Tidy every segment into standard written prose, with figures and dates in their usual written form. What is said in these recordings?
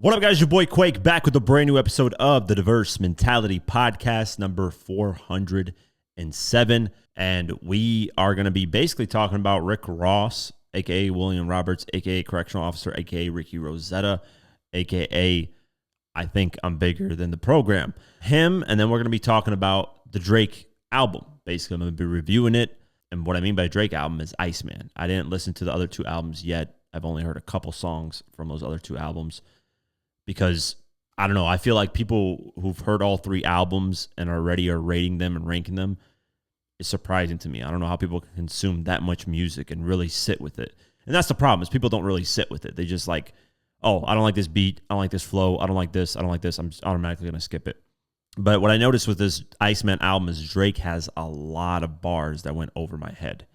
What up, guys? Your boy Quake back with a brand new episode of the Diverse Mentality Podcast, number 407. And we are going to be basically talking about Rick Ross, a.k.a. William Roberts, a.k.a. Correctional Officer, a.k.a. Ricky Rosetta, a.k.a. I think I'm bigger than the program. Him, and then we're going to be talking about the Drake album. Basically, I'm going to be reviewing it. And what I mean by Drake album is Iceman. I didn't listen to the other two albums yet. I've only heard a couple songs from those other two albums. Because, I don't know, I feel like people who've heard all three albums and already are rating them and ranking them is surprising to me. I don't know how people can consume that much music and really sit with it. And that's the problem, is people don't really sit with it. They just like, oh, I don't like this beat. I don't like this flow. I don't like this. I don't like this. I'm just automatically going to skip it. But what I noticed with this Iceman album is Drake has a lot of bars that went over my head.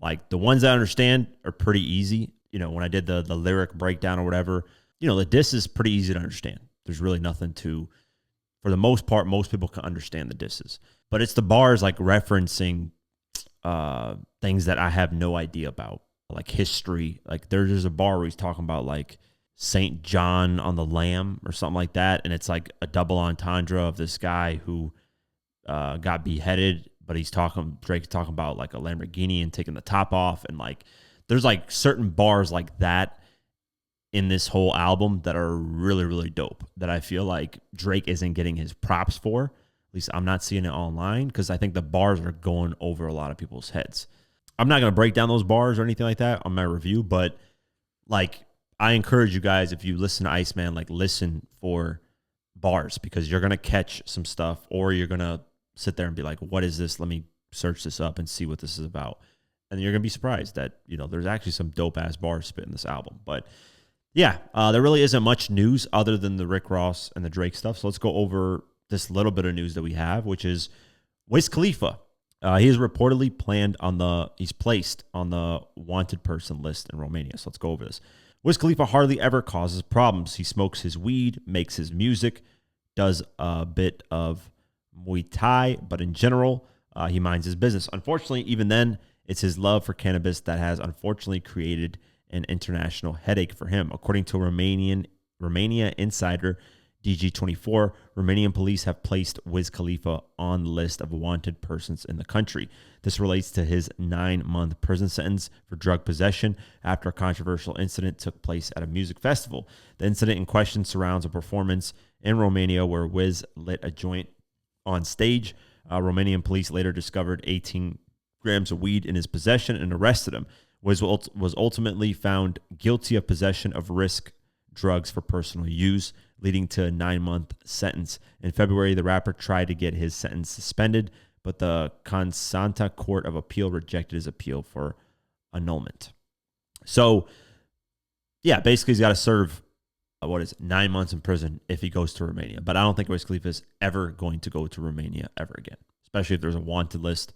Like, the ones I understand are pretty easy. You know, when I did the lyric breakdown or whatever, you know, the diss is pretty easy to understand. There's really nothing to, for the most part, most people can understand the disses. But it's the bars like referencing things that I have no idea about, like history. Like there's a bar where he's talking about like St. John on the Lamb or something like that. And it's like a double entendre of this guy who got beheaded, but Drake's talking about like a Lamborghini and taking the top off. And like, there's like certain bars like that in this whole album that are really, really dope, that I feel like Drake isn't getting his props for. At least I'm not seeing it online, because I think the bars are going over a lot of people's heads. I'm not going to break down those bars or anything like that on my review, but like, I encourage you guys, if you listen to Iceman, like listen for bars, because you're going to catch some stuff, or you're going to sit there and be like, what is this? Let me search this up and see what this is about. And you're going to be surprised that, you know, there's actually some dope ass bars spit in this album. But yeah, there really isn't much news other than the Rick Ross and the Drake stuff. So let's go over this little bit of news that we have, which is Wiz Khalifa. He is reportedly he's placed on the wanted person list in Romania. So let's go over this. Wiz Khalifa hardly ever causes problems. He smokes his weed, makes his music, does a bit of Muay Thai, but in general, he minds his business. Unfortunately, even then, it's his love for cannabis that has unfortunately created an international headache for him. According to Romania insider DG24, Romanian police have placed Wiz Khalifa on the list of wanted persons in the country. This relates to his 9-month prison sentence for drug possession after a controversial incident took place at a music festival. The incident in question surrounds a performance in Romania where Wiz lit a joint on stage. Romanian police later discovered 18 grams of weed in his possession and arrested him. Wiz was ultimately found guilty of possession of risk drugs for personal use, leading to a 9-month sentence. In February, the rapper tried to get his sentence suspended, but the Constanta Court of Appeal rejected his appeal for annulment. So, yeah, basically he's got to serve, 9 months in prison if he goes to Romania. But I don't think Wiz Khalifa is ever going to go to Romania ever again, especially if there's a wanted list.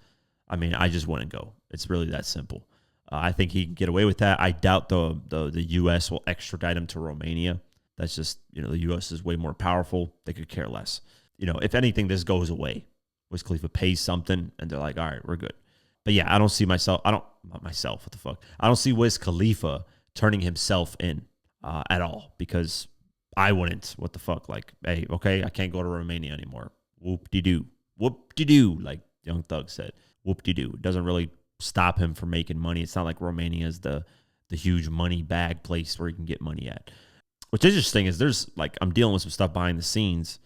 I mean, I just wouldn't go. It's really that simple. I think he can get away with that. I doubt the U.S. will extradite him to Romania. That's just, you know, the U.S. is way more powerful. They could care less. You know, if anything, this goes away. Wiz Khalifa pays something, and they're like, all right, we're good. But yeah, I don't see what the fuck? I don't see Wiz Khalifa turning himself in at all, because I wouldn't. What the fuck? Like, hey, okay, I can't go to Romania anymore. Whoop-de-doo. Whoop-de-doo, like Young Thug said. Whoop-de-doo. It doesn't really stop him from making money. It's not like Romania is the huge money bag place where you can get money at. What's interesting is there's like, I'm dealing with some stuff behind the scenes,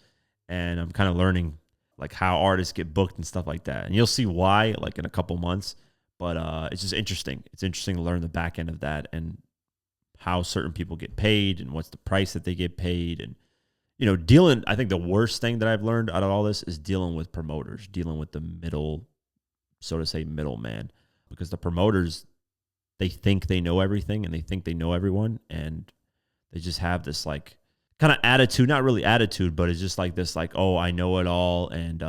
and I'm kind of learning like how artists get booked and stuff like that. And you'll see why like in a couple months, but it's just interesting. It's interesting to learn the back end of that and how certain people get paid and what's the price that they get paid. And, you know, I think the worst thing that I've learned out of all this is dealing with promoters, dealing with the middleman, because the promoters, they think they know everything and they think they know everyone, and they just have this like kind of attitude, not really attitude, but it's just like this, like, oh, I know it all, and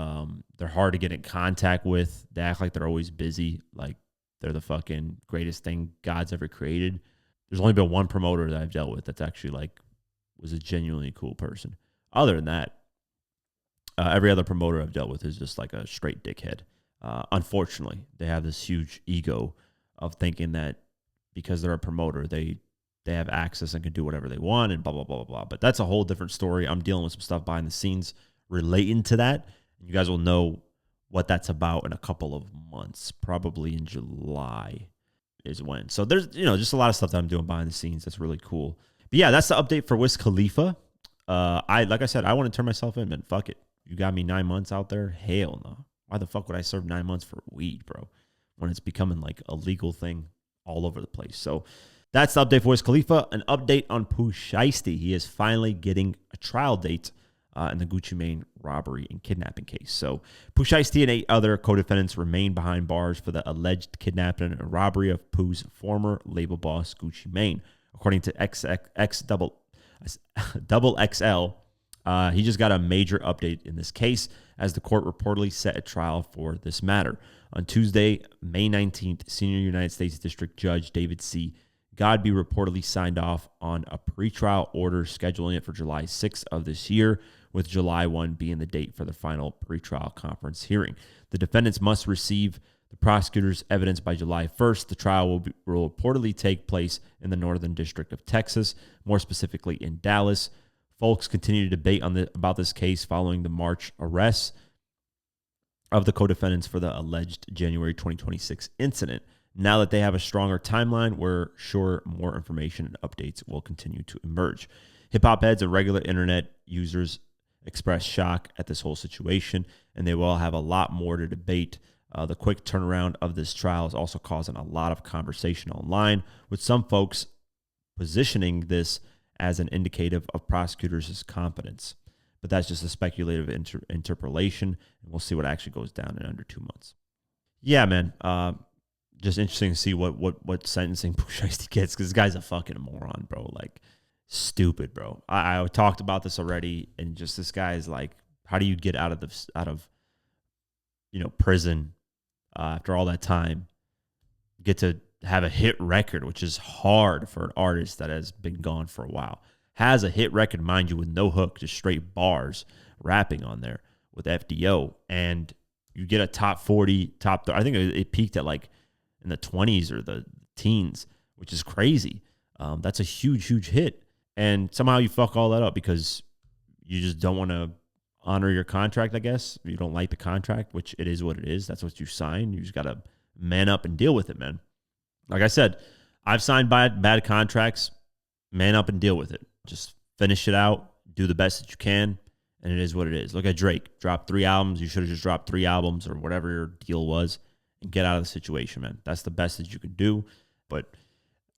they're hard to get in contact with. They act like they're always busy, like they're the fucking greatest thing God's ever created. There's only been one promoter that I've dealt with that's actually like was a genuinely cool person. Other than that, every other promoter I've dealt with is just like a straight dickhead. Unfortunately, they have this huge ego of thinking that because they're a promoter, they they have access and can do whatever they want and blah, blah, blah, blah, blah. But that's a whole different story. I'm dealing with some stuff behind the scenes relating to that. You guys will know what that's about in a couple of months, probably in July is when. So there's, just a lot of stuff that I'm doing behind the scenes that's really cool. But yeah, that's the update for Wiz Khalifa. Like I said, I want to turn myself in, man. Fuck it. You got me 9 months out there? Hell no. Why the fuck would I serve 9 months for weed, bro? When it's becoming like a legal thing all over the place. So that's the update for Wiz Khalifa. An update on Pooh Shiesty. He is finally getting a trial date in the Gucci Mane robbery and kidnapping case. So Pooh Shiesty and 8 other co-defendants remain behind bars for the alleged kidnapping and robbery of Pooh's former label boss, Gucci Mane. According to XXL, he just got a major update in this case as the court reportedly set a trial for this matter. On Tuesday, May 19th, Senior United States District Judge David C. Godby reportedly signed off on a pretrial order scheduling it for July 6th of this year, with July 1 being the date for the final pretrial conference hearing. The defendants must receive the prosecutor's evidence by July 1st. The trial will reportedly take place in the Northern District of Texas, more specifically in Dallas. Folks continue to debate about this case following the March arrests of the co-defendants for the alleged January 2026 incident. Now that they have a stronger timeline, we're sure more information and updates will continue to emerge. Hip-hop heads and regular internet users express shock at this whole situation, and they will have a lot more to debate. The quick turnaround of this trial is also causing a lot of conversation online, with some folks positioning this as an indicative of prosecutors' competence. But that's just a speculative interpolation, and we'll see what actually goes down in under 2 months. Yeah, man. Just interesting to see what sentencing Pooh Shiesty gets, because this guy's a fucking moron, bro. Like, stupid, bro. I talked about this already, and just this guy is like, how do you get out of prison after all that time? Get to have a hit record, which is hard for an artist that has been gone for a while. Has a hit record, mind you, with no hook, just straight bars, rapping on there with FDO, and you get a top 40, I think it peaked at like in the 20s or the teens, which is crazy. That's a huge, huge hit. And somehow you fuck all that up because you just don't want to honor your contract, I guess. You don't like the contract, which it is what it is. That's what you signed. You just got to man up and deal with it, man. Like I said, I've signed bad contracts. Man up and deal with it. Just finish it out. Do the best that you can. And it is what it is. Look at Drake. Dropped 3 albums. You should have just dropped 3 albums or whatever your deal was and get out of the situation, man. That's the best that you can do. But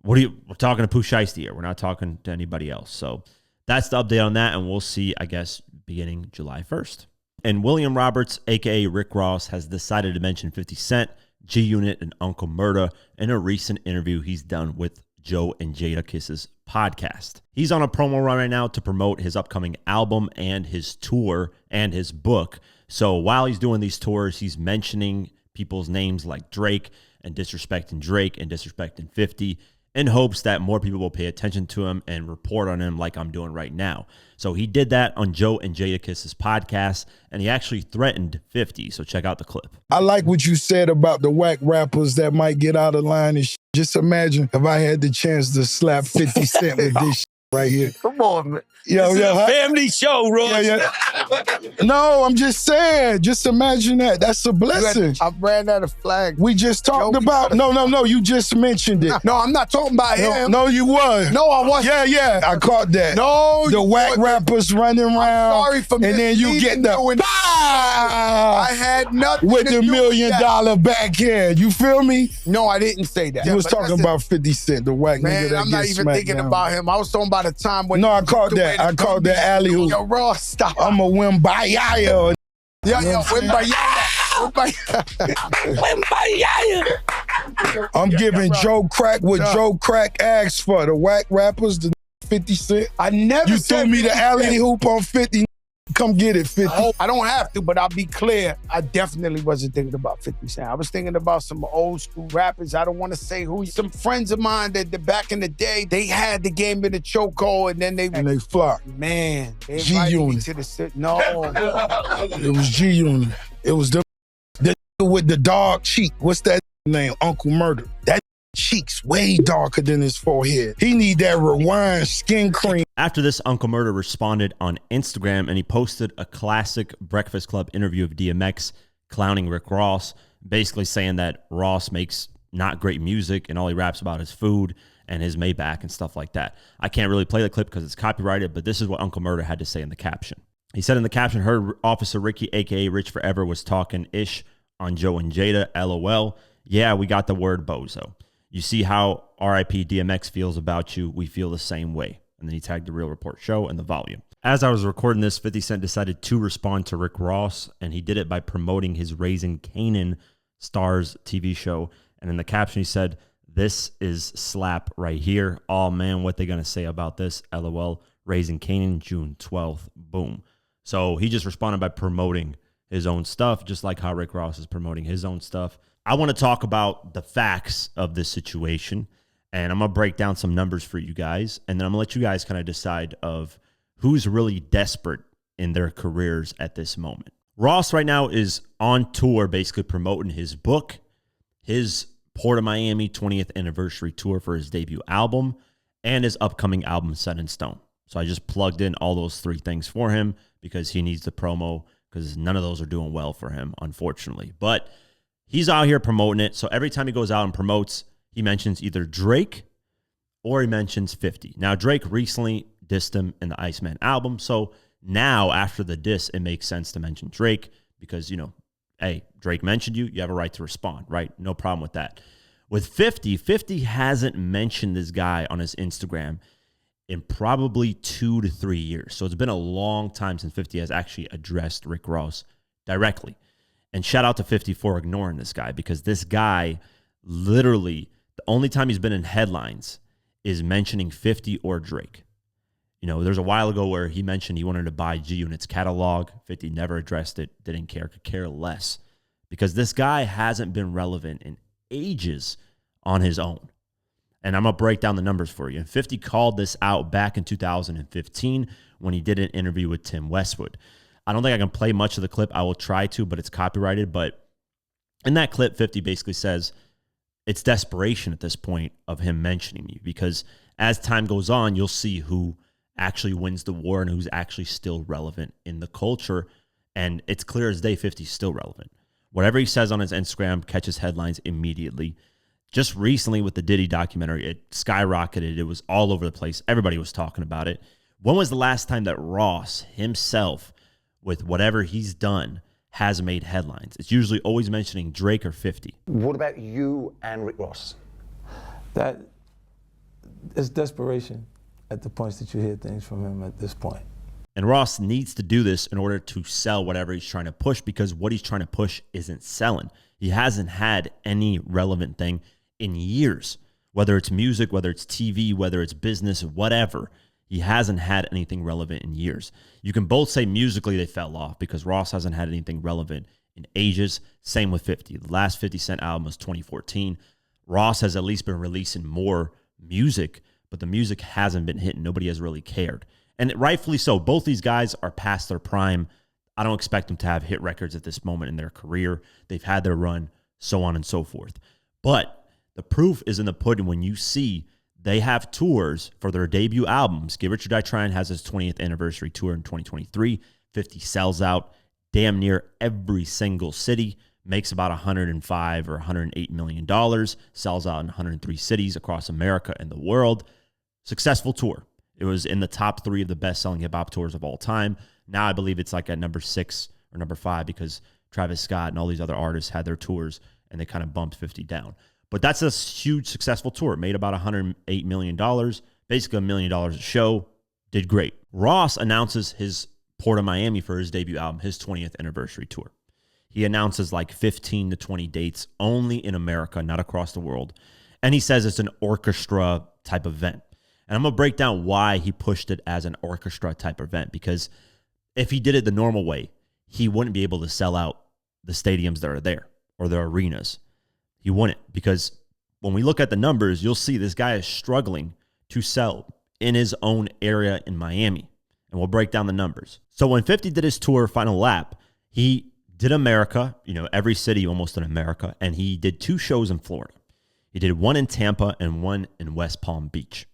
we're talking to Pooh Shiesty here. We're not talking to anybody else. So that's the update on that. And we'll see, I guess, beginning July 1st. And William Roberts, a.k.a. Rick Ross, has decided to mention 50 Cent, G-Unit, and Uncle Murda in a recent interview he's done with Joe and Jada Kiss's podcast. He's on a promo run right now to promote his upcoming album and his tour and his book. So while he's doing these tours, he's mentioning people's names like Drake and disrespecting 50 in hopes that more people will pay attention to him and report on him like I'm doing right now. So he did that on Joe and Jada Kiss's podcast, and he actually threatened 50. So check out the clip. I like what you said about the whack rappers that might get out of line and shit. Just imagine if I had the chance to slap 50 Cent with this shit right here. Come on, man. Yo, This is a family show, Ross. Yeah. No, I'm just saying. Just imagine that. That's a blessing. I ran out of flag. We just talked about. No. You just mentioned it. No, I'm not talking about him. No, you was. No, I wasn't. Yeah. I caught that. No, the whack rappers running around. Sorry for and then you get the. I had nothing with to the do $1 million with backhand. You feel me? No, I didn't say that. You was talking about 50 Cent, the whack nigga Man, that I'm not gets even smacked thinking down. about him. I was talking about a time when. No, I caught that. I caught that alley hoop. Yo, Ross, stop. I'm a Wimbayaya. Yeah, I'm giving Joe Crack what Joe Crack asked for. The whack rappers, the 50 Cent. I never You said threw me the 50 alley Cent. hoop on 50. Come get it, 50. I don't have to, but I'll be clear. I definitely wasn't thinking about 50 Cent. I was thinking about some old school rappers. I don't want to say who. Some friends of mine that back in the day, they had the game in the chokehold, and then they flopped. Man, they G invited me Unit. to the sit. No, It was G Unit. It was the with the dog cheek. What's that name? Uncle Murder. That cheeks way darker than his forehead. He need that rewind skin cream. After this, Uncle Murder responded on Instagram, and he posted a classic Breakfast Club interview of DMX clowning Rick Ross, basically saying that Ross makes not great music and all he raps about is food and his Maybach and stuff like that. I can't really play the clip because it's copyrighted, but this is what Uncle Murder had to say in the caption. He said in the caption, heard Officer Ricky, a.k.a. Rich Forever, was talking ish on Joe and Jada, LOL. Yeah, we got the word bozo. You see how RIP DMX feels about you. We feel the same way. And then he tagged the Real Report Show and the volume. As I was recording this, 50 Cent decided to respond to Rick Ross, and he did it by promoting his Raising Kanan Stars TV show. And in the caption, he said, "This is slap right here. Oh, man, what they going to say about this? LOL. Raising Kanan, June 12th. Boom." So he just responded by promoting his own stuff, just like how Rick Ross is promoting his own stuff. I want to talk about the facts of this situation, and I'm going to break down some numbers for you guys, and then I'm going to let you guys kind of decide of who's really desperate in their careers at this moment. Ross right now is on tour, basically promoting his book, his Port of Miami 20th anniversary tour for his debut album, and his upcoming album, Set in Stone. So I just plugged in all those three things for him because he needs the promo, because none of those are doing well for him, unfortunately. But he's out here promoting it. So every time he goes out and promotes, he mentions either Drake or he mentions 50. Now, Drake recently dissed him in the Iceman album. So now after the diss, it makes sense to mention Drake because, you know, hey, Drake mentioned you. You have a right to respond, right? No problem with that. With 50, 50 hasn't mentioned this guy on his Instagram in probably 2 to 3 years. So it's been a long time since 50 has actually addressed Rick Ross directly. And shout out to 50 for ignoring this guy, because this guy literally, the only time he's been in headlines is mentioning 50 or Drake. You know, there's a while ago where he mentioned he wanted to buy G-Unit's catalog. 50 never addressed it, didn't care, could care less. Because this guy hasn't been relevant in ages on his own. And I'm going to break down the numbers for you. And 50 called this out back in 2015 when he did an interview with Tim Westwood. I don't think I can play much of the clip. I will try to, but it's copyrighted. But in that clip, 50 basically says it's desperation at this point of him mentioning me, because as time goes on, you'll see who actually wins the war and who's actually still relevant in the culture. And it's clear as day 50 is still relevant. Whatever he says on his Instagram catches headlines immediately. Just recently with the Diddy documentary, it skyrocketed. It was all over the place. Everybody was talking about it. When was the last time that Ross himself, with whatever he's done, has made headlines? It's usually always mentioning Drake or 50. What about you and Rick Ross? That is desperation at the points that you hear things from him at this point. And Ross needs to do this in order to sell whatever he's trying to push, because what he's trying to push isn't selling. He hasn't had any relevant thing in years, whether it's music, whether it's TV, whether it's business, whatever. He hasn't had anything relevant in years. You can both say musically they fell off because Ross hasn't had anything relevant in ages. Same with 50. The last 50 Cent album was 2014. Ross has at least been releasing more music, but the music hasn't been hitting. Nobody has really cared. And rightfully so. Both these guys are past their prime. I don't expect them to have hit records at this moment in their career. They've had their run, so on and so forth. But the proof is in the pudding when you see they have tours for their debut albums. Get Rich or Die Trying has his 20th anniversary tour in 2023. 50 sells out damn near every single city, makes about $105 or $108 million, sells out in 103 cities across America and the world. Successful tour. It was in the top 3 of the best-selling hip-hop tours of all time. Now I believe it's like at number 6 or number 5 because Travis Scott and all these other artists had their tours and they kind of bumped 50 down. But that's a huge, successful tour. It made about $108 million, basically $1 million a show. Did great. Ross announces his Port of Miami for his debut album, his 20th anniversary tour. He announces like 15 to 20 dates only in America, not across the world. And he says it's an orchestra type event. And I'm going to break down why he pushed it as an orchestra type event, because if he did it the normal way, he wouldn't be able to sell out the stadiums that are there or the arenas. He wouldn't, because when we look at the numbers, you'll see this guy is struggling to sell in his own area in Miami. And we'll break down the numbers. So when 50 did his tour Final Lap, he did America, every city almost in America, and he did 2 shows in Florida. He did one in Tampa and one in West Palm Beach.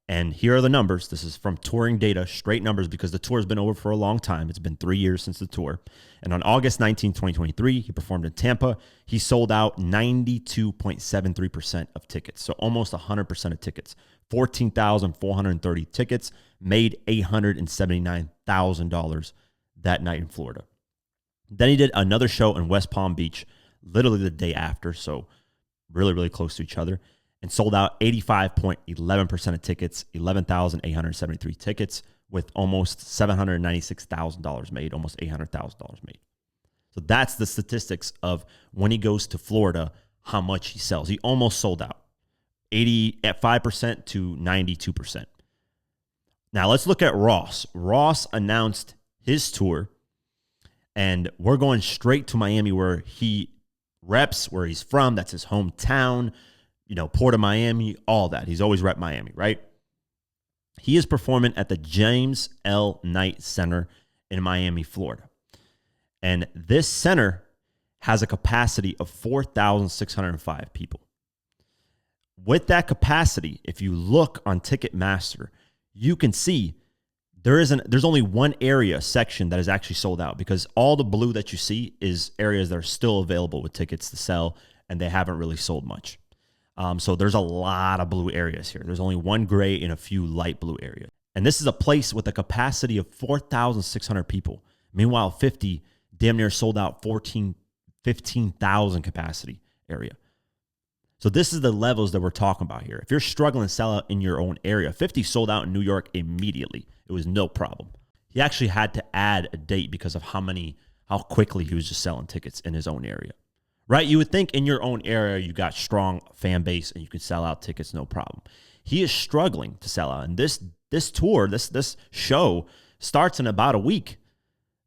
And here are the numbers. This is from touring data, straight numbers, because the tour has been over for a long time. It's been 3 years since the tour. And on August 19, 2023, he performed in Tampa. He sold out 92.73% of tickets, so almost 100% of tickets. 14,430 tickets, made $879,000 that night in Florida. Then he did another show in West Palm Beach, literally the day after, so really, really close to each other, and sold out 85.11% of tickets, 11,873 tickets, with almost $796,000 made, almost $800,000 made. So that's the statistics of when he goes to Florida, how much he sells. He almost sold out, 85% to 92%. Now let's look at Ross. Ross announced his tour, and we're going straight to Miami, where he reps, where he's from. That's his hometown, Port of Miami, all that. He's always rep Miami, right? He is performing at the James L. Knight Center in Miami, Florida. And this center has a capacity of 4,605 people. With that capacity, if you look on Ticketmaster, you can see there's only one area section that is actually sold out, because all the blue that you see is areas that are still available with tickets to sell, and they haven't really sold much. So there's a lot of blue areas here. There's only one gray and a few light blue areas. And this is a place with a capacity of 4,600 people. Meanwhile, 50 damn near sold out 15,000 capacity area. So this is the levels that we're talking about here. If you're struggling to sell out in your own area, 50 sold out in New York immediately. It was no problem. He actually had to add a date because of how quickly he was just selling tickets in his own area. Right? You would think in your own area, you got strong fan base and you could sell out tickets, no problem. He is struggling to sell out. And this tour, this show starts in about a week,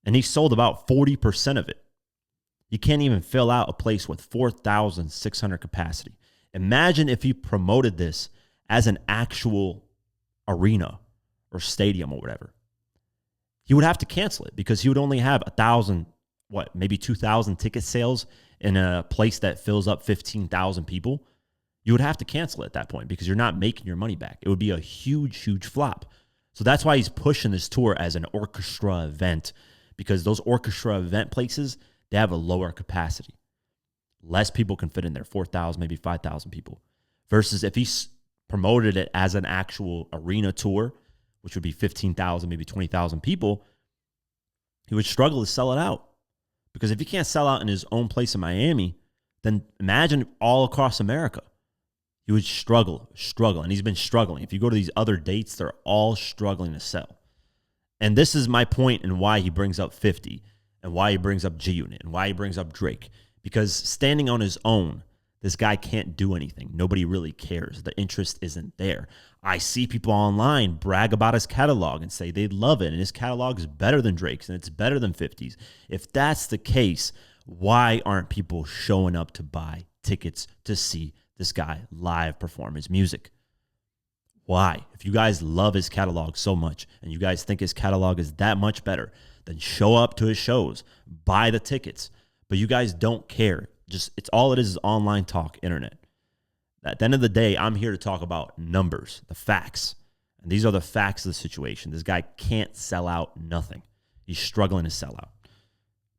and he sold about 40% of it. You can't even fill out a place with 4,600 capacity. Imagine if he promoted this as an actual arena or stadium or whatever. He would have to cancel it, because he would only have 1,000, maybe 2,000 ticket sales in a place that fills up 15,000 people. You would have to cancel it at that point, because you're not making your money back. It would be a huge, huge flop. So that's why he's pushing this tour as an orchestra event, because those orchestra event places, they have a lower capacity. Less people can fit in there, 4,000, maybe 5,000 people. Versus if he promoted it as an actual arena tour, which would be 15,000, maybe 20,000 people, he would struggle to sell it out. Because if he can't sell out in his own place in Miami, then imagine all across America. He would struggle, and he's been struggling. If you go to these other dates, they're all struggling to sell. And this is my point in why he brings up 50, and why he brings up G-Unit, and why he brings up Drake. Because standing on his own, this guy can't do anything. Nobody really cares. The interest isn't there. I see people online brag about his catalog and say they love it, and his catalog is better than Drake's, and it's better than 50's. If that's the case, why aren't people showing up to buy tickets to see this guy live perform his music? Why? If you guys love his catalog so much, and you guys think his catalog is that much better, then show up to his shows, buy the tickets. But you guys don't care. It's all it is online talk, internet. At the end of the day, I'm here to talk about numbers, the facts. And these are the facts of the situation. This guy can't sell out nothing. He's struggling to sell out.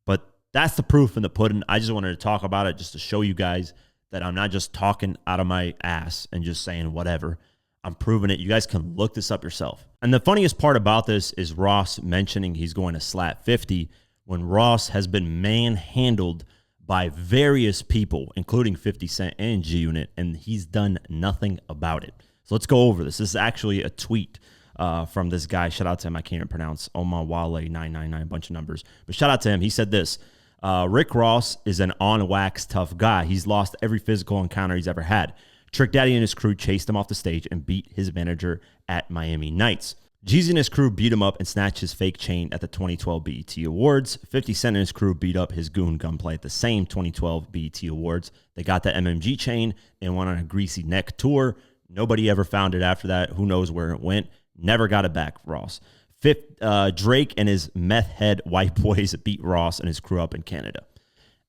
But that's the proof in the pudding. I just wanted to talk about it just to show you guys that I'm not just talking out of my ass and just saying whatever. I'm proving it. You guys can look this up yourself. And the funniest part about this is Ross mentioning he's going to slap 50 when Ross has been manhandled by various people, including 50 Cent and G-Unit, and he's done nothing about it. So let's go over this. This is actually a tweet from this guy. Shout out to him. I can't even pronounce Oma Wale 999, a bunch of numbers. But shout out to him. He said this: Rick Ross is an on-wax tough guy. He's lost every physical encounter he's ever had. Trick Daddy and his crew chased him off the stage and beat his manager at Miami Nights. Jeezy and his crew beat him up and snatched his fake chain at the 2012 BET Awards. 50 Cent and his crew beat up his goon Gunplay at the same 2012 BET Awards. They got the MMG chain and went on a greasy neck tour. Nobody ever found it after that. Who knows where it went? Never got it back, Ross. Drake and his meth head white boys beat Ross and his crew up in Canada.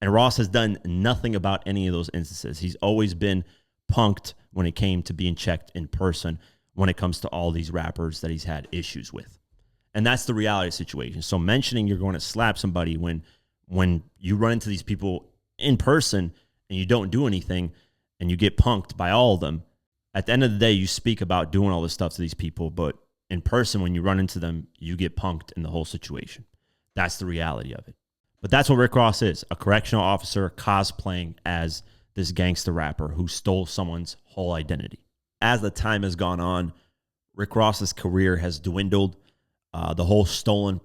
And Ross has done nothing about any of those instances. He's always been punked when it came to being checked in person when it comes to all these rappers that he's had issues with. And that's the reality situation. So mentioning you're going to slap somebody when you run into these people in person and you don't do anything and you get punked by all of them, at the end of the day, you speak about doing all this stuff to these people, but in person, when you run into them, you get punked in the whole situation. That's the reality of it. But that's what Rick Ross is, a correctional officer cosplaying as this gangster rapper who stole someone's whole identity. As the time has gone on, Rick Ross's career has dwindled. The whole stolen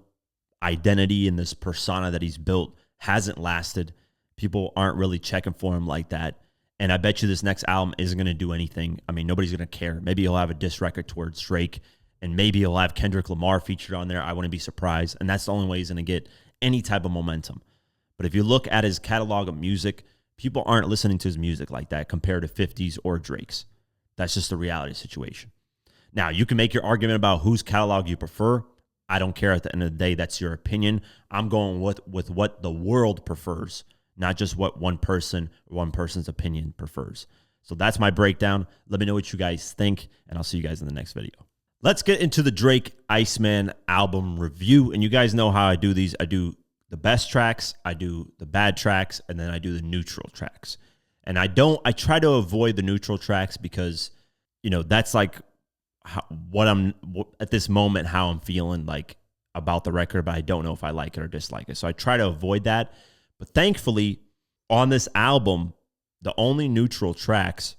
identity and this persona that he's built hasn't lasted. People aren't really checking for him like that. And I bet you this next album isn't going to do anything. I mean, nobody's going to care. Maybe he'll have a diss record towards Drake, and maybe he'll have Kendrick Lamar featured on there. I wouldn't be surprised. And that's the only way he's going to get any type of momentum. But if you look at his catalog of music, people aren't listening to his music like that compared to 50s or Drake's. That's just the reality situation. Now, you can make your argument about whose catalog you prefer. I don't care. At the end of the day, that's your opinion. I'm going with what the world prefers, not just what one person's opinion prefers. So that's my breakdown. Let me know what you guys think, and I'll see you guys in the next video. Let's get into the Drake Iceman album review. And you guys know how I do these. I do the best tracks, I do the bad tracks, and then I do the neutral tracks. And I try to avoid the neutral tracks because, that's like at this moment, how I'm feeling like about the record, but I don't know if I like it or dislike it. So I try to avoid that. But thankfully, on this album, the only neutral tracks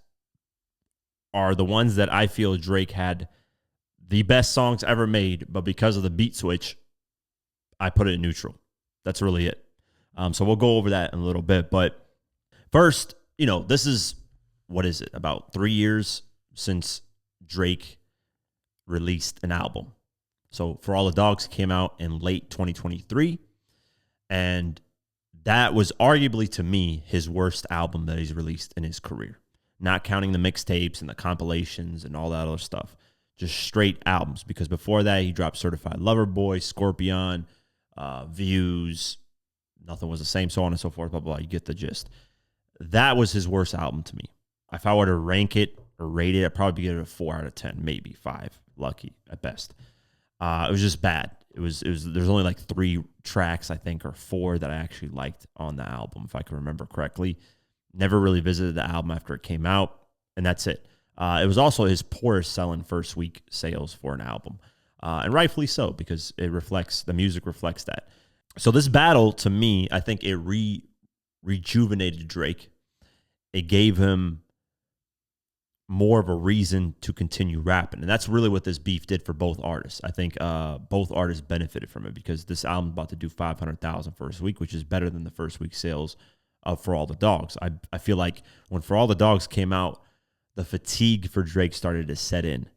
are the ones that I feel Drake had the best songs ever made, but because of the beat switch, I put it in neutral. That's really it. So we'll go over that in a little bit. But first, this is, what is it, about 3 years since Drake released an album. So For All the Dogs came out in late 2023, and that was arguably, to me, his worst album that he's released in his career. Not counting the mixtapes and the compilations and all that other stuff. Just straight albums. Because before that, he dropped Certified Lover Boy, Scorpion, Views, Nothing Was the Same, so on and so forth, blah, blah, blah. You get the gist. That was his worst album to me. If I were to rank it or rate it, I'd probably give it a 4 out of 10, maybe 5, lucky at best. It was just bad. There's only like 3 tracks, I think, or 4 that I actually liked on the album, if I can remember correctly. Never really visited the album after it came out, and that's it. It was also his poorest selling first week sales for an album, and rightfully so, because the music reflects that. So this battle, to me, I think it rejuvenated Drake. It gave him more of a reason to continue rapping. And that's really what this beef did for both artists. I think both artists benefited from it because this album's about to do 500,000 first week, which is better than the first week sales of For All the Dogs. I feel like when For All the Dogs came out, the fatigue for Drake started to set in.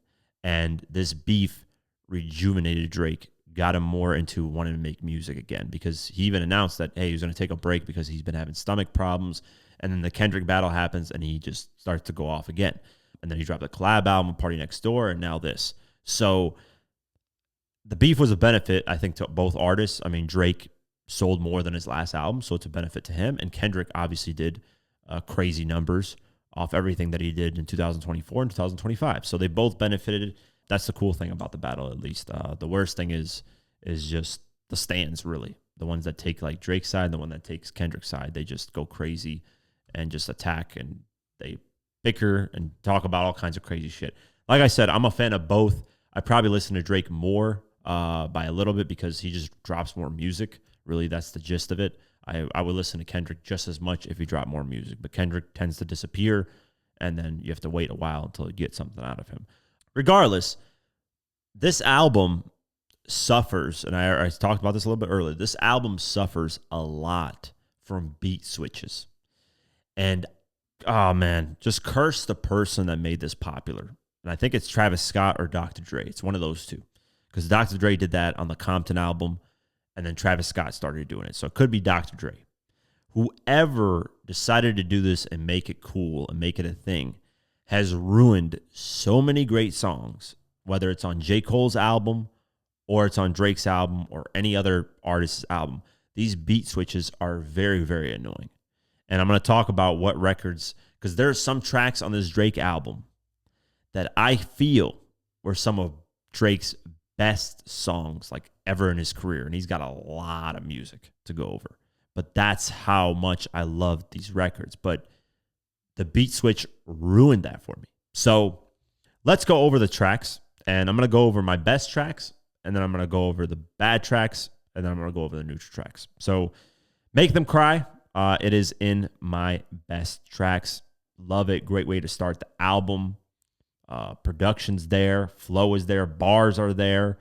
And this beef rejuvenated Drake, got him more into wanting to make music again, because he even announced that, hey, he was going to take a break because he's been having stomach problems. And then the Kendrick battle happens and he just starts to go off again. And then he dropped a collab album, Party Next Door, and now this. So the beef was a benefit, I think, to both artists. I mean, Drake sold more than his last album, so it's a benefit to him. And Kendrick obviously did crazy numbers off everything that he did in 2024 and 2025. So they both benefited. That's the cool thing about the battle, at least. The worst thing is just the stands, really. The ones that take like Drake's side, the one that takes Kendrick's side, they just go crazy and just attack, and they bicker and talk about all kinds of crazy shit. Like I said, I'm a fan of both. I probably listen to Drake more by a little bit because he just drops more music. Really, that's the gist of it. I would listen to Kendrick just as much if he dropped more music, but Kendrick tends to disappear, and then you have to wait a while until you get something out of him. Regardless, this album suffers, and I talked about this a little bit earlier, this album suffers a lot from beat switches. And, oh man, just curse the person that made this popular. And I think it's Travis Scott or Dr. Dre. It's one of those two. Because Dr. Dre did that on the Compton album, and then Travis Scott started doing it. So it could be Dr. Dre. Whoever decided to do this and make it cool and make it a thing has ruined so many great songs, whether it's on J. Cole's album or it's on Drake's album or any other artist's album. These beat switches are very, very annoying. And I'm going to talk about what records, because there are some tracks on this Drake album that I feel were some of Drake's best songs like ever in his career. And he's got a lot of music to go over. But that's how much I loved these records. But the beat switch ruined that for me. So let's go over the tracks. And I'm going to go over my best tracks. And then I'm going to go over the bad tracks. And then I'm going to go over the neutral tracks. So Make Them Cry. It is in my best tracks. Love it. Great way to start the album. Production's there. Flow is there. Bars are there.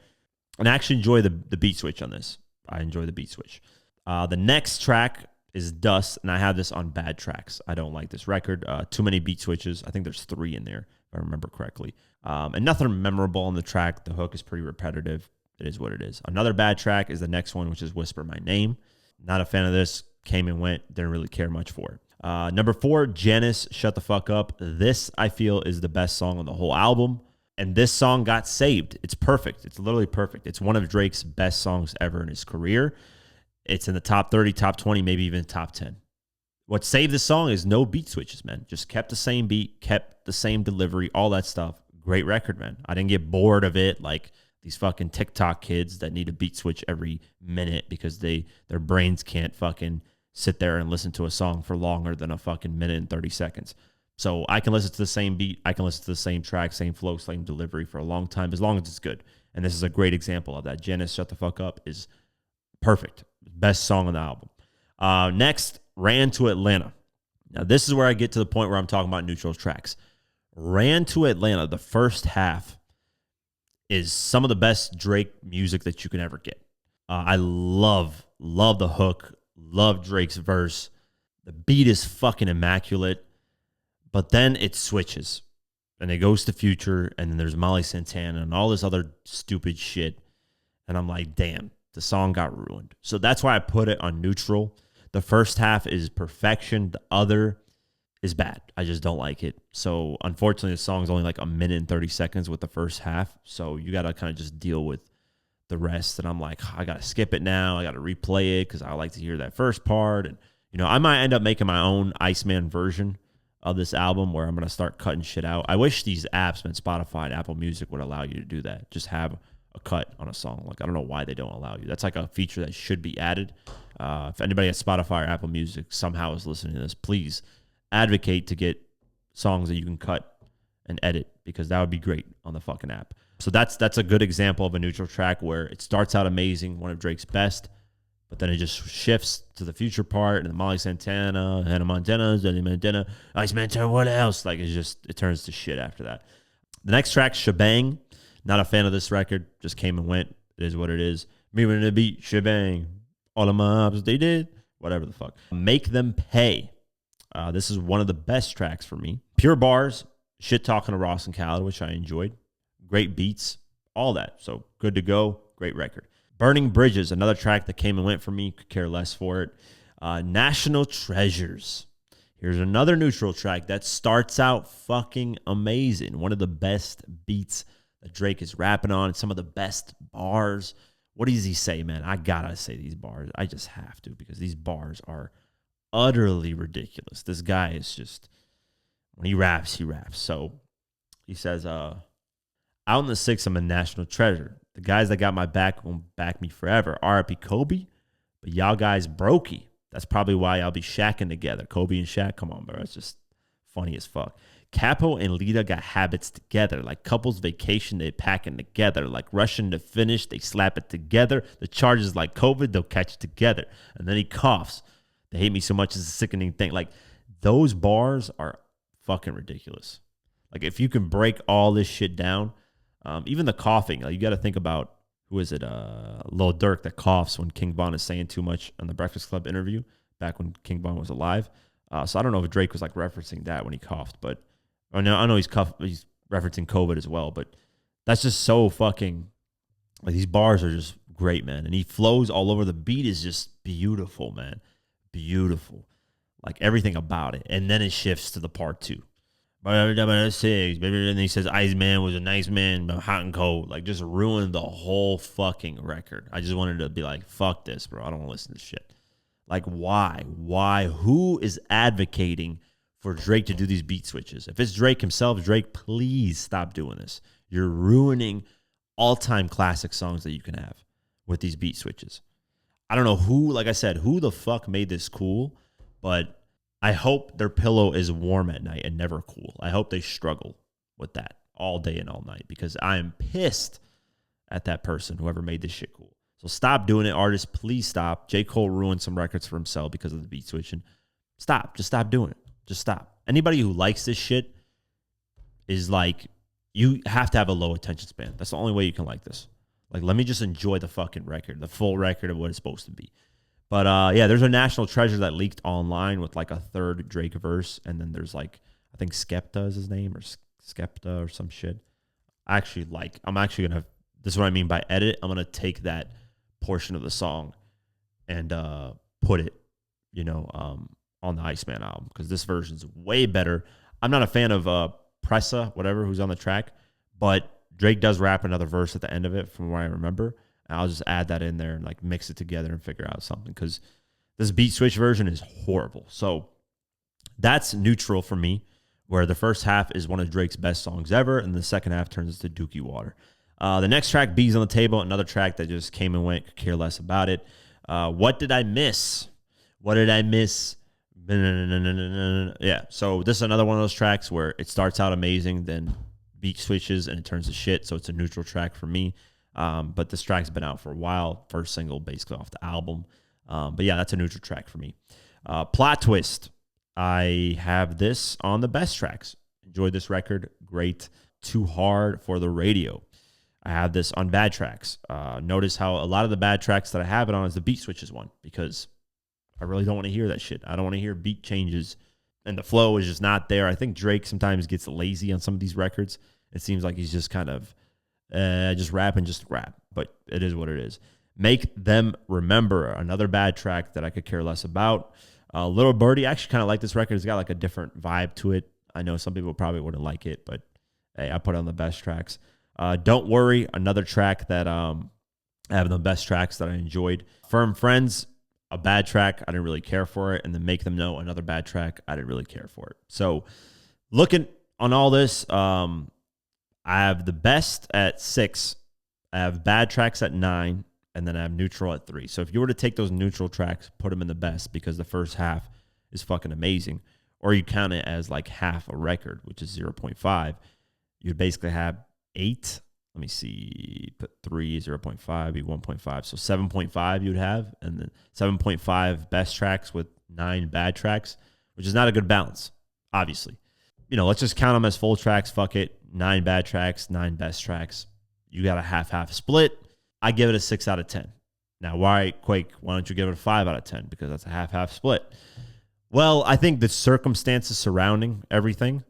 And I actually enjoy the beat switch on this. I enjoy the beat switch. The next track is Dust, and I have this on bad tracks. I don't like this record. Too many beat switches. I think there's 3 in there, if I remember correctly. And nothing memorable on the track. The hook is pretty repetitive. It is what it is. Another bad track is the next one, which is Whisper My Name. Not a fan of this. Came and went. Didn't really care much for it. Number 4, Janice, Shut the Fuck Up. This, I feel, is the best song on the whole album. And this song got saved. It's perfect. It's literally perfect. It's one of Drake's best songs ever in his career. It's in the top 30, top 20, maybe even top 10. What saved the song is no beat switches, man. Just kept the same beat, kept the same delivery, all that stuff. Great record, man. I didn't get bored of it like these fucking TikTok kids that need a beat switch every minute because their brains can't fucking sit there and listen to a song for longer than a fucking minute and 30 seconds. So I can listen to the same beat. I can listen to the same track, same flow, same delivery for a long time, as long as it's good. And this is a great example of that. Janice, Shut the Fuck Up is perfect. Best song on the album. Next, Ran to Atlanta. Now, this is where I get to the point where I'm talking about neutral tracks. Ran to Atlanta, the first half, is some of the best Drake music that you can ever get. I love the hook, love Drake's verse. The beat is fucking immaculate. But then it switches, and it goes to Future, and then there's Molly Santana and all this other stupid shit. And I'm like, damn, the song got ruined. So that's why I put it on neutral. The first half is perfection. The other is bad. I just don't like it. So unfortunately, the song's only like a minute and 30 seconds with the first half. So you got to kind of just deal with the rest. And I'm like, I got to skip it now. I got to replay it because I like to hear that first part. And, I might end up making my own Iceman version of this album where I'm going to start cutting shit out. I wish these apps, man, Spotify and Apple Music would allow you to do that. Just have a cut on a song. Like, I don't know why they don't allow you. That's like a feature that should be added. If anybody at Spotify or Apple Music somehow is listening to this, please advocate to get songs that you can cut and edit, because that would be great on the fucking app. So that's a good example of a neutral track where it starts out amazing, one of Drake's best, but then it just shifts to the Future part, and the Molly Santana, Hannah Montana, Danny Montana, Iceman, what else? Like, it turns to shit after that. The next track, Shebang. Not a fan of this record. Just came and went. It is what it is. Me when the beat, shebang. All of my ops, they did. Whatever the fuck. Make Them Pay. This is one of the best tracks for me. Pure bars, shit talking to Ross and Khaled, which I enjoyed. Great beats, all that. So good to go. Great record. Burning Bridges, another track that came and went for me. Could care less for it. National Treasures. Here's another neutral track that starts out fucking amazing. One of the best beats that Drake is rapping on. Some of the best bars. What does he say, man? I gotta say these bars. I just have to, because these bars are utterly ridiculous. This guy is just, when he raps, he raps. So he says, out in the six, I'm a national treasure. The guys that got my back won't back me forever. R.I.P. Kobe, but y'all guys brokey. That's probably why y'all be shacking together. Kobe and Shaq, come on, bro. It's just funny as fuck. Capo and Lita got habits together. Like couples vacation, they packing together. Like rushing to finish, they slap it together. The charges like COVID, they'll catch it together. And then he coughs. They hate me so much, it's a sickening thing. Like, those bars are fucking ridiculous. Like, if you can break all this shit down, even the coughing, like, you got to think about, who is it? Lil Durk that coughs when King Von is saying too much on the Breakfast Club interview back when King Von was alive. So I don't know if Drake was like referencing that when he coughed, but I know he's referencing COVID as well. But that's just so fucking, like, these bars are just great, man. And he flows all over. The beat is just beautiful, man. Beautiful. Like, everything about it. And then it shifts to the part 2. And he says Iceman was a nice man, but hot and cold. Like, just ruined the whole fucking record. I just wanted to be like, fuck this, bro. I don't want to listen to shit. Like, why? Who is advocating for Drake to do these beat switches. If it's Drake himself, Drake, please stop doing this. You're ruining all-time classic songs that you can have with these beat switches. I don't know who, like I said, who the fuck made this cool, but I hope their pillow is warm at night and never cool. I hope they struggle with that all day and all night because I am pissed at that person, whoever made this shit cool. So stop doing it, artists. Please stop. J. Cole ruined some records for himself because of the beat switching. Stop. Just stop doing it. Just stop. Anybody who likes this shit is like, you have to have a low attention span. That's the only way you can like this. Like, let me just enjoy the fucking record, the full record of what it's supposed to be. But yeah, there's a National Treasure that leaked online with like a third Drake verse. And then there's like, I think Skepta is his name, or Skepta or some shit. I'm actually going to, this is what I mean by edit. I'm going to take that portion of the song and put it, on the Iceman album, because this version's way better. I'm not a fan of Pressa, whatever, who's on the track, but Drake does rap another verse at the end of it from what I remember. And I'll just add that in there and like mix it together and figure out something, because this beat switch version is horrible. So that's neutral for me, where the first half is one of Drake's best songs ever, and the second half turns into Dookie Water. The next track, B's on the Table, another track that just came and went, could care less about it. What did I miss? What did I miss? Yeah, so this is another one of those tracks where it starts out amazing, then beat switches and it turns to shit, so it's a neutral track for me. But this track's been out for a while, first single basically off the album. But yeah, that's a neutral track for me. Plot Twist, I have this on the best tracks. Enjoyed this record, great. Too Hard for the Radio, I have this on bad tracks. Notice how a lot of the bad tracks that I have it on is the beat switches one, because I really don't want to hear that shit. I don't want to hear beat changes, and the flow is just not there. I think Drake sometimes gets lazy on some of these records. It seems like he's just kind of just rap, but it is what it is. Make Them Remember, another bad track that I could care less about. Little Birdie, I actually kind of like this record. It's got like a different vibe to it. I know some people probably wouldn't like it, but hey, I put it on the best tracks. Don't Worry, another track that I have the best tracks that I enjoyed. Firm Friends, a bad track, I didn't really care for it. And then Make Them Know, another bad track, I didn't really care for it. So looking on all this, I have the best at 6, I have bad tracks at 9, and then I have neutral at 3. So if you were to take those neutral tracks, put them in the best, because the first half is fucking amazing, or you count it as like half a record, which is 0.5, you'd basically have 8. Let me see, put 3, 0.5, be 1.5. So 7.5 you'd have, and then 7.5 best tracks with 9 bad tracks, which is not a good balance, obviously. Let's just count them as full tracks. Fuck it. 9 bad tracks, 9 best tracks. You got a half-half split. I give it a 6 out of 10. Now, why, Quake, why don't you give it a 5 out of 10? Because that's a half-half split. Well, I think the circumstances surrounding everything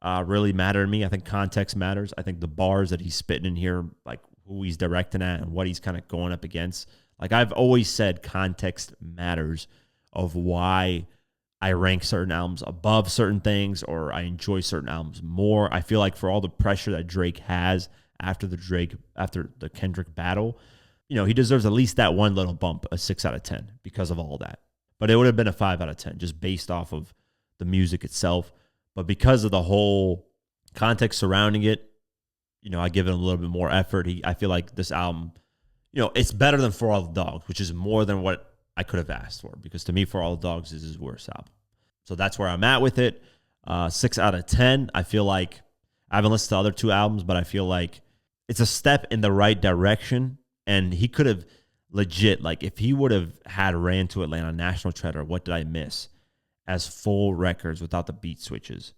really matter to me. I think context matters. I think the bars that he's spitting in here, like who he's directing at and what he's kind of going up against. Like I've always said, context matters of why I rank certain albums above certain things, or I enjoy certain albums more. I feel like for all the pressure that Drake has after the Kendrick battle, he deserves at least that one little bump, a 6 out of 10, because of all that. But it would have been a 5 out of 10 just based off of the music itself. But because of the whole context surrounding it, I give it a little bit more effort. I feel like this album, it's better than For All the Dogs, which is more than what I could have asked for, because to me, For All the Dogs is his worst album. So that's where I'm at with it. 6 out of 10. I feel like I haven't listened to the other 2 albums, but I feel like it's a step in the right direction. And he could have legit, like if he would have had Ran to Atlanta, National Treasure, What Did I Miss, as full records without the beat switches,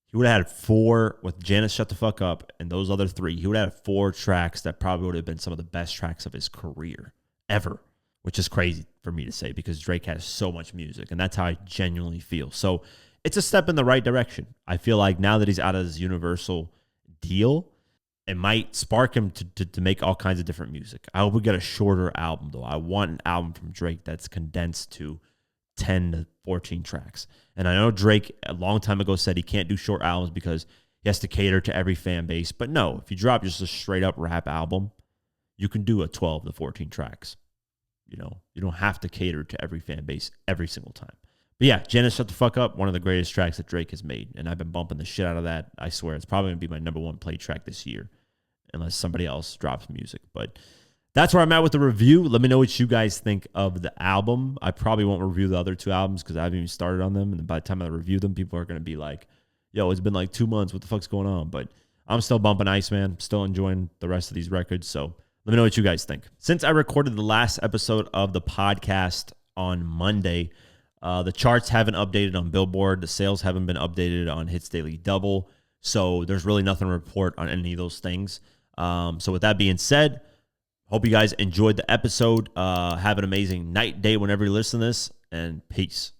he would have had 4 with Janice Shut the Fuck Up and those other 3. He would have had 4 tracks that probably would have been some of the best tracks of his career ever, which is crazy for me to say because Drake has so much music, and that's how I genuinely feel. So it's a step in the right direction. I feel like now that he's out of his Universal deal, it might spark him to make all kinds of different music. I hope we get a shorter album, though. I want an album from Drake that's condensed to 10 to 14 tracks. And I know Drake a long time ago said he can't do short albums because he has to cater to every fan base. But no, if you drop just a straight up rap album, you can do a 12 to 14 tracks. You don't have to cater to every fan base every single time. But yeah, Janice, Shut the Fuck Up, one of the greatest tracks that Drake has made. And I've been bumping the shit out of that. I swear it's probably going to be my number one play track this year, unless somebody else drops music. But that's where I'm at with the review. Let me know what you guys think of the album. I probably won't review the other 2 albums because I haven't even started on them. And by the time I review them, people are going to be like, yo, it's been like 2 months. What the fuck's going on? But I'm still bumping Iceman. Still enjoying the rest of these records. So let me know what you guys think. Since I recorded the last episode of the podcast on Monday, the charts haven't updated on Billboard. The sales haven't been updated on Hits Daily Double. So there's really nothing to report on any of those things. So with that being said, hope you guys enjoyed the episode. Have an amazing night, day, whenever you listen to this, and peace.